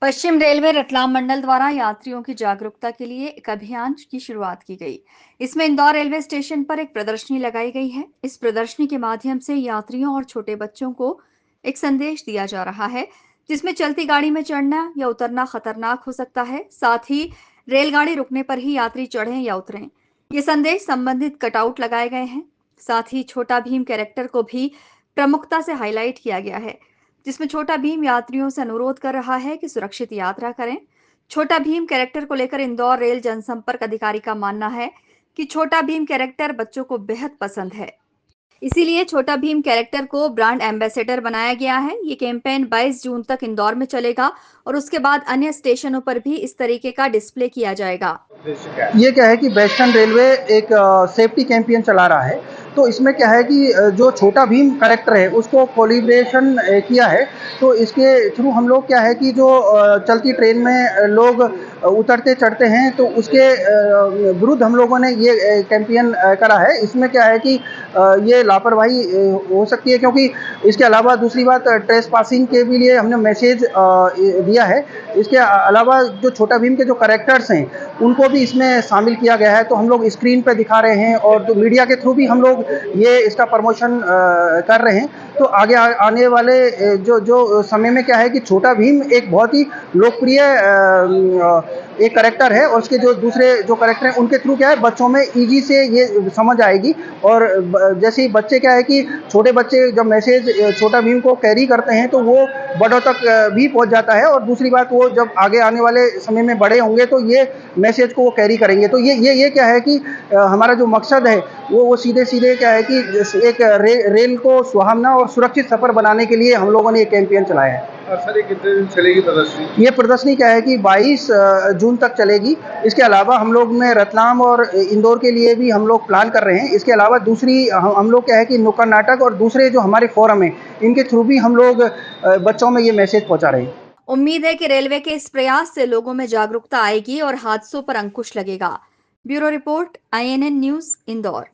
पश्चिम railway Ratlam मंडल द्वारा यात्रियों की जागरूकता के लिए एक अभियान की शुरुआत की गई। इसमें इंदौर रेलवे स्टेशन पर एक प्रदर्शनी लगाई गई है। इस प्रदर्शनी के माध्यम से यात्रियों और छोटे बच्चों को एक संदेश दिया जा रहा है, जिसमें चलती गाड़ी में चढ़ना या उतरना खतरनाक हो सकता है। साथ ही रेलगाड़ी रुकने पर ही यात्री चढ़ें या उतरें, ये संदेश संबंधित कटआउट लगाए गए हैं। साथ ही छोटा भीम कैरेक्टर को भी प्रमुखता से हाईलाइट किया गया है, जिसमें छोटा भीम यात्रियों से अनुरोध कर रहा है कि सुरक्षित यात्रा करें। छोटा भीम कैरेक्टर को लेकर इंदौर रेल जनसंपर्क अधिकारी का मानना है कि छोटा भीम कैरेक्टर बच्चों को बेहद पसंद है, इसीलिए छोटा भीम कैरेक्टर को ब्रांड एम्बेसडर बनाया गया है। ये कैंपेन 22 जून तक इंदौर में चलेगा और उसके बाद अन्य स्टेशनों पर भी इस तरीके का डिस्प्ले किया जाएगा। ये क्या है कि वेस्टर्न रेलवे एक सेफ्टी कैंपेन चला रहा है। तो इसमें क्या है कि जो छोटा भीम कैरेक्टर है उसको कोलैबोरेशन किया है। तो इसके थ्रू हम लोग क्या है कि जो चलती ट्रेन में लोग उतरते चढ़ते हैं तो उसके विरुद्ध हम लोगों ने ये कैंपेन करा है। इसमें क्या है कि ये लापरवाही हो सकती है, क्योंकि इसके अलावा दूसरी बात ट्रेस पासिंग के भी लिए हमने मैसेज दिया है। इसके अलावा जो छोटा भीम के जो कैरेक्टर्स हैं उनको भी इसमें शामिल किया गया है। तो हम लोग स्क्रीन पे दिखा रहे हैं और तो मीडिया के थ्रू भी हम लोग ये इसका प्रमोशन कर रहे हैं। तो आगे आने वाले जो समय में क्या है कि छोटा भीम एक बहुत ही लोकप्रिय एक कैरेक्टर है और उसके जो दूसरे जो कैरेक्टर हैं उनके थ्रू क्या है बच्चों में ईजी से ये समझ आएगी। और जैसे ही बच्चे क्या है कि छोटे बच्चे जब मैसेज छोटा भीम को कैरी करते हैं तो वो बड़ों तक भी पहुंच जाता है। और दूसरी बात, वो जब आगे आने वाले समय में बड़े होंगे तो ये मैसेज को वो कैरी करेंगे। तो ये क्या है कि हमारा जो मकसद है वो सीधे क्या है कि एक रेल को सुहावना और सुरक्षित सफ़र बनाने के लिए हम लोगों ने ये कैंपेन चलाया है। और सर, ये कितने दिन चलेगी प्रदर्शनी? ये प्रदर्शनी क्या है कि 22 जून तक चलेगी। इसके अलावा हम लोग में रतलाम और इंदौर के लिए भी हम लोग प्लान कर रहे हैं। इसके अलावा दूसरी हम लोग क्या है कि नुक्कड़ नाटक और दूसरे जो हमारे फोरम हैं इनके थ्रू भी हम लोग बच्चों में ये मैसेज पहुंचा रहे हैं। उम्मीद है कि रेलवे के इस प्रयास से लोगों में जागरूकता आएगी और हादसों पर अंकुश लगेगा। Bureau report, INN news, Indore.